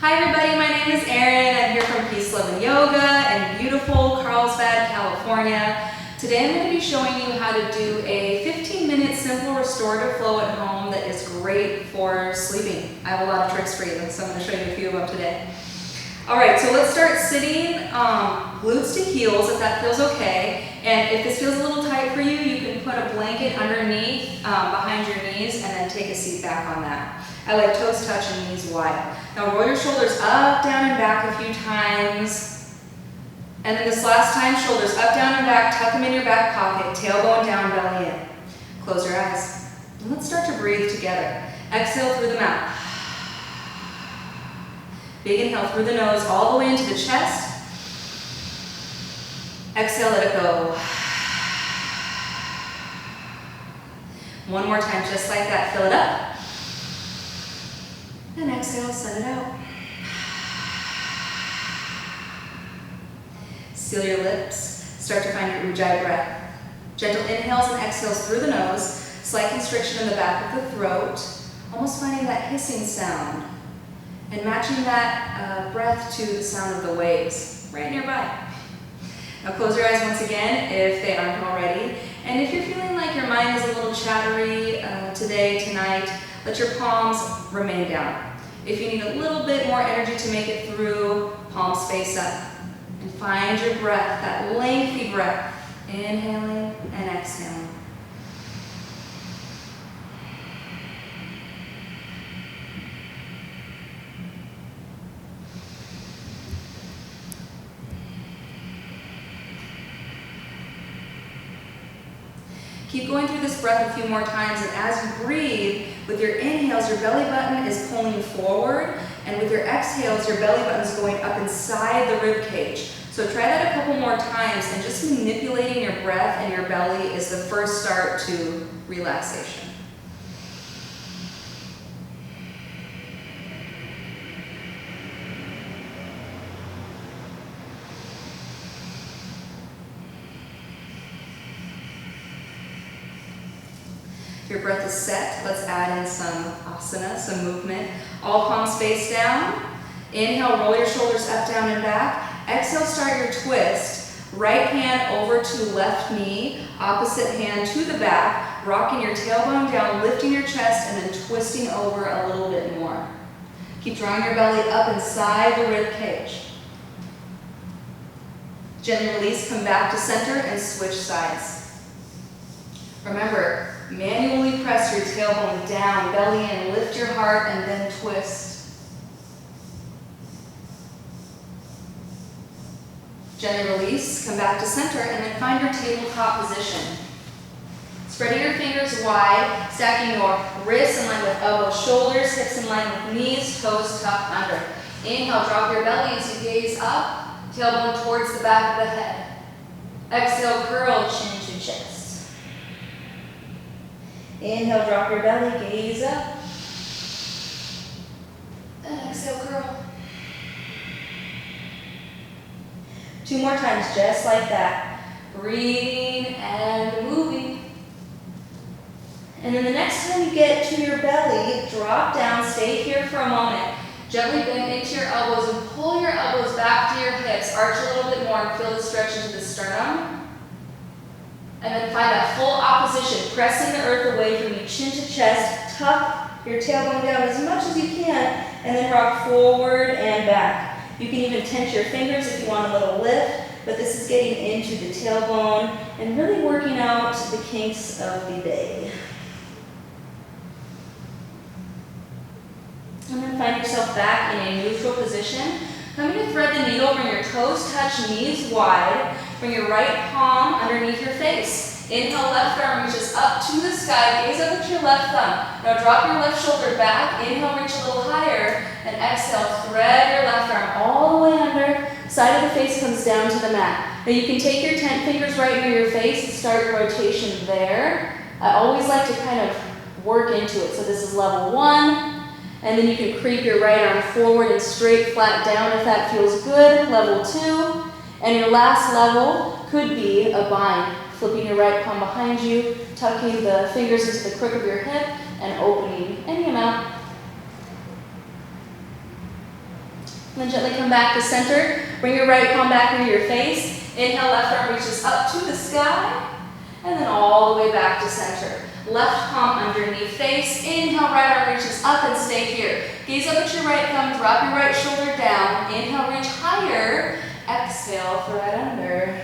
Hi everybody, my name is Erin. I'm here from Peace, Love, and Yoga in beautiful Carlsbad, California. Today I'm going to be showing you how to do a 15-minute simple restorative flow at home that is great for sleeping. I have a lot of tricks for you, so I'm going to show you a few of them today. Alright, so let's start sitting glutes to heels if that feels okay. And if this feels a little tight for you, you can put a blanket underneath behind your knees and then take a seat back on that. I like toes touch and knees wide. Now roll your shoulders up, down, and back a few times. And then this last time, shoulders up, down, and back, tuck them in your back pocket, tailbone down, belly in. Close your eyes. And let's start to breathe together. Exhale through the mouth. Big inhale through the nose all the way into the chest. Exhale, let it go. One more time, just like that. Fill it up. And exhale, send it out. Seal your lips. Start to find your Ujjayi breath. Gentle inhales and exhales through the nose. Slight constriction in the back of the throat. Almost finding that hissing sound. And matching that breath to the sound of the waves right nearby. Now close your eyes once again if they aren't already. And if you're feeling like your mind is a little chattery today, tonight, let your palms remain down. If you need a little bit more energy to make it through, palms face up. And find your breath, that lengthy breath. Inhaling and exhaling. Keep going through this breath a few more times, and as you breathe, with your inhales, your belly button is pulling forward, and with your exhales, your belly button is going up inside the rib cage. So try that a couple more times, and just manipulating your breath and your belly is the first start to relaxation. Your breath is set. Let's add in some asana, some movement. All palms face down. Inhale, roll your shoulders up, down, and back. Exhale, start your twist. Right hand over to left knee. Opposite hand to the back. Rocking your tailbone down, lifting your chest, and then twisting over a little bit more. Keep drawing your belly up inside the rib cage. Gently release, come back to center, and switch sides. Remember, manually press your tailbone down, belly in, lift your heart, and then twist. Gently release, come back to center, and then find your tabletop position. Spreading your fingers wide, stacking your wrists in line with elbows, shoulders, hips in line with knees, toes tucked under. Inhale, drop your belly as you gaze up, tailbone towards the back of the head. Exhale, curl, chin to chest. Inhale, drop your belly, gaze up. And exhale, curl. 2 more times, just like that. Breathing and moving. And then the next time you get to your belly, drop down, stay here for a moment. Gently bend into your elbows and pull your elbows back to your hips. Arch a little bit more and feel the stretch into the sternum. And then find that full opposition, pressing the earth away from you, chin to chest, tuck your tailbone down as much as you can, and then rock forward and back. You can even tense your fingers if you want a little lift, but this is getting into the tailbone and really working out the kinks of the day. And then find yourself back in a neutral position. Coming to thread the needle, bring your toes touch, knees wide. Bring your right palm underneath your face. Inhale, left arm reaches up to the sky. Gaze up at your left thumb. Now drop your left shoulder back. Inhale, reach a little higher. And exhale, thread your left arm all the way under. Side of the face comes down to the mat. Now you can take your 10 fingers right near your face and start your rotation there. I always like to kind of work into it. So this is level 1. And then you can creep your right arm forward and straight flat down if that feels good. Level 2. And your last level could be a bind. Flipping your right palm behind you, tucking the fingers into the crook of your hip, and opening any amount. And then gently come back to center. Bring your right palm back near your face. Inhale, left arm reaches up to the sky. And then all the way back to center. Left palm underneath face. Inhale, right arm reaches up and stay here. Gaze up at your right thumb, drop your right shoulder down. Inhale, reach higher. Exhale, thread under.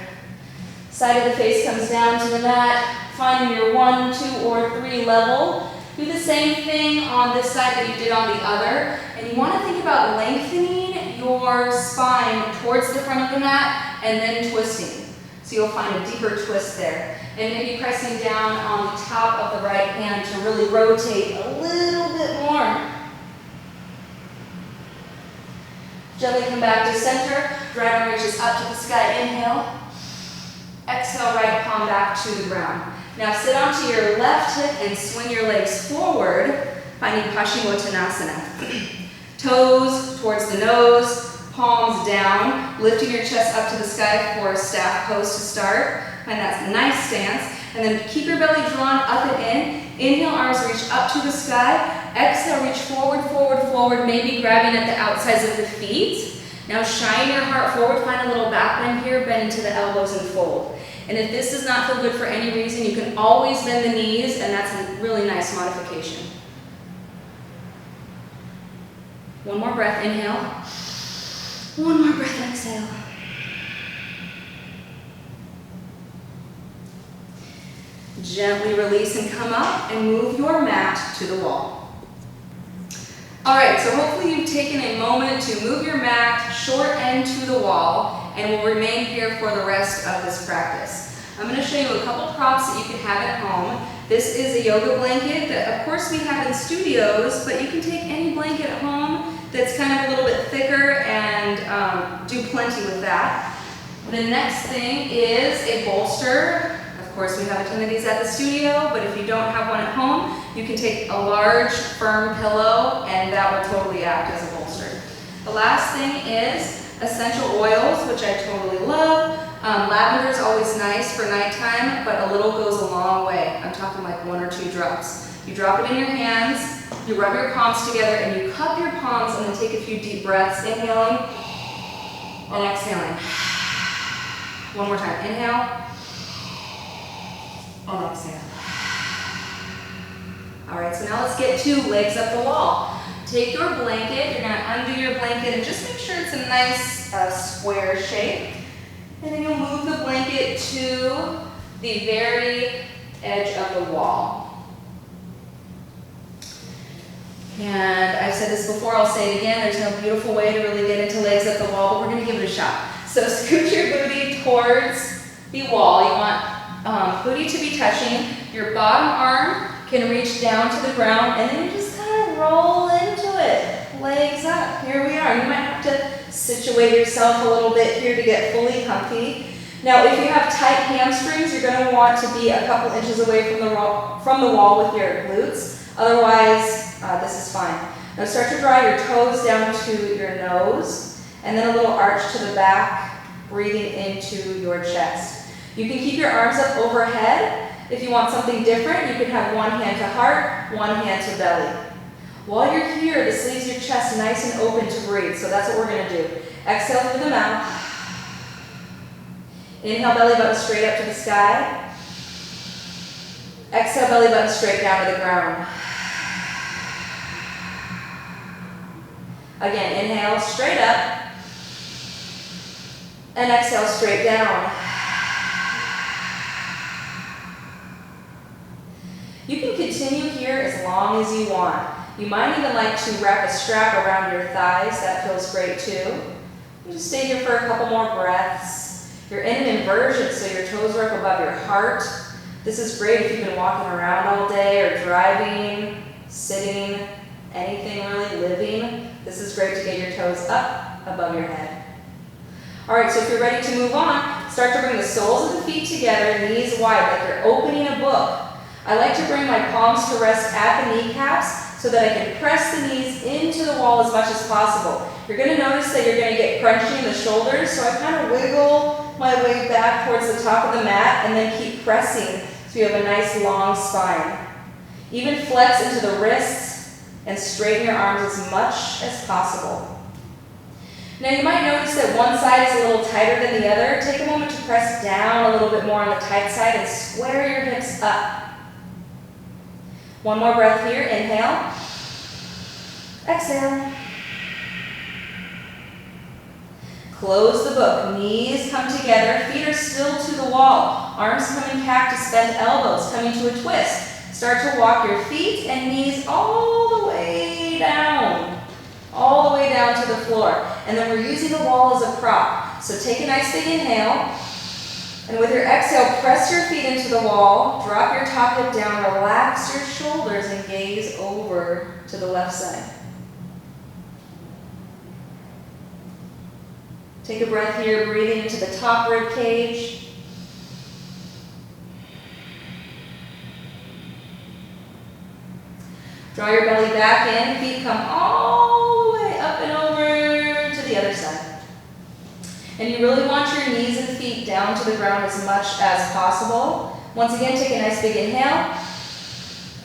Side of the face comes down to the mat. Finding your 1, 2, or 3 level. Do the same thing on this side that you did on the other. And you want to think about lengthening your spine towards the front of the mat and then twisting. So you'll find a deeper twist there. And maybe pressing down on the top of the right hand to really rotate a little bit more. Gently come back to center. Right arm reaches up to the sky. Inhale. Exhale, right palm back to the ground. Now sit onto your left hip and swing your legs forward, finding Paschimottanasana. Toes towards the nose, palms down, lifting your chest up to the sky for a staff pose to start. Find that nice stance. And then keep your belly drawn up and in. Inhale, arms reach up to the sky. Exhale, reach forward, forward, forward, maybe grabbing at the outsides of the feet. Now shine your heart forward, find a little back bend here, bend into the elbows and fold. And if this does not feel good for any reason, you can always bend the knees, and that's a really nice modification. One more breath, inhale. One more breath, exhale. Gently release and come up and move your mat to the wall. All right, so hopefully you've taken a moment to move your mat short end to the wall, and will remain here for the rest of this practice. I'm going to show you a couple props that you can have at home. This is a yoga blanket that of course we have in studios, but you can take any blanket at home that's kind of a little bit thicker and do plenty with that. The next thing is a bolster. Of course we have a ton of these at the studio, but if you don't have one at home, you can take a large firm pillow and that will totally act as a bolster. The last thing is essential oils, which I totally love. Lavender is always nice for nighttime, but a little goes a long way. I'm talking like 1 or 2 drops. You drop it in your hands, you rub your palms together, and you cup your palms and then take a few deep breaths, inhaling and exhaling. One more time, inhale and exhale. All right, so now let's get to legs up the wall. Take your blanket, you're gonna undo your blanket and just make sure it's a nice square shape. And then you'll move the blanket to the very edge of the wall. And I've said this before, I'll say it again, there's no beautiful way to really get into legs up the wall, but we're gonna give it a shot. So scoot your booty towards the wall. You want booty to be touching. Your bottom arm can reach down to the ground, and then you just kind of roll into it. Legs up, here we are. You might have to situate yourself a little bit here to get fully comfy. Now if you have tight hamstrings, you're going to want to be a couple inches away from the wall with your glutes. Otherwise, this is fine. Now start to draw your toes down to your nose, and then a little arch to the back, breathing into your chest. You can keep your arms up overhead. If you want something different, you can have one hand to heart, one hand to belly. While you're here, this leaves your chest nice and open to breathe, so that's what we're going to do. Exhale through the mouth. Inhale, belly button straight up to the sky. Exhale, belly button straight down to the ground. Again, inhale, straight up. And exhale, straight down. You can continue here as long as you want. You might even like to wrap a strap around your thighs. That feels great too. You just stay here for a couple more breaths. You're in an inversion, so your toes are up above your heart. This is great if you've been walking around all day or driving, sitting, anything really, living. This is great to get your toes up above your head. All right, so if you're ready to move on, start to bring the soles of the feet together, knees wide, like you're opening a book. I like to bring my palms to rest at the kneecaps so that I can press the knees into the wall as much as possible. You're going to notice that you're going to get crunchy in the shoulders, so I kind of wiggle my way back towards the top of the mat and then keep pressing so you have a nice long spine. Even flex into the wrists and straighten your arms as much as possible. Now you might notice that one side is a little tighter than the other. Take a moment to press down a little bit more on the tight side and square your hips up. One more breath here. Inhale. Exhale. Close the book. Knees come together. Feet are still to the wall. Arms coming cactus, bent elbows coming to a twist. Start to walk your feet and knees all the way down. All the way down to the floor. And then we're using the wall as a prop. So take a nice big inhale. And with your exhale, press your feet into the wall. Drop your top hip down. Relax your shoulders and gaze over to the left side. Take a breath here, breathing into the top rib cage. Draw your belly back in, feet come all the way up and over to the other side. And you really want your knees and feet down to the ground as much as possible. Once again, take a nice big inhale.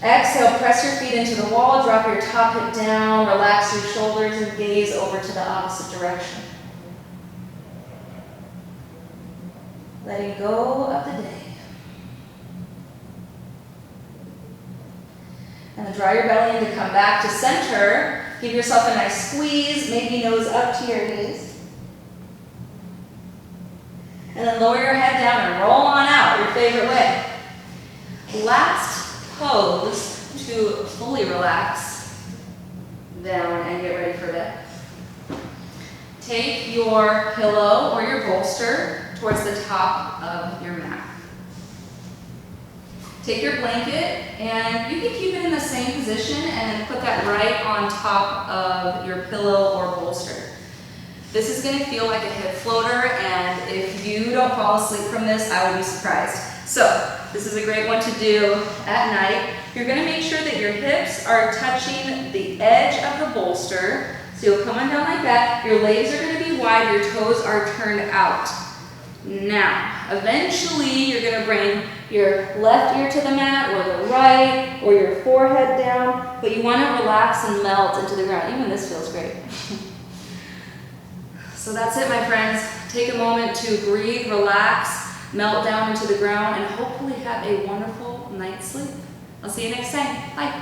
Exhale, press your feet into the wall, drop your top hip down, relax your shoulders and gaze over to the opposite direction. Letting go of the day. And then draw your belly in to come back to center. Give yourself a nice squeeze, maybe nose up to your knees. And then lower your head down and roll on out, your favorite way. Last pose to fully relax down and get ready for bed. Take your pillow or your bolster towards the top of your mat. Take your blanket and you can keep it in the same position and then put that right on top of your pillow or bolster. This is going to feel like a hip floater, and if you don't fall asleep from this, I would be surprised. So this is a great one to do at night. You're going to make sure that your hips are touching the edge of the bolster. So you'll come on down like that. Your legs are going to be wide. Your toes are turned out. Now, eventually you're going to bring your left ear to the mat or the right or your forehead down, but you want to relax and melt into the ground. Even this feels great. So that's it, my friends. Take a moment to breathe, relax, melt down into the ground, and hopefully have a wonderful night's sleep. I'll see you next time. Bye.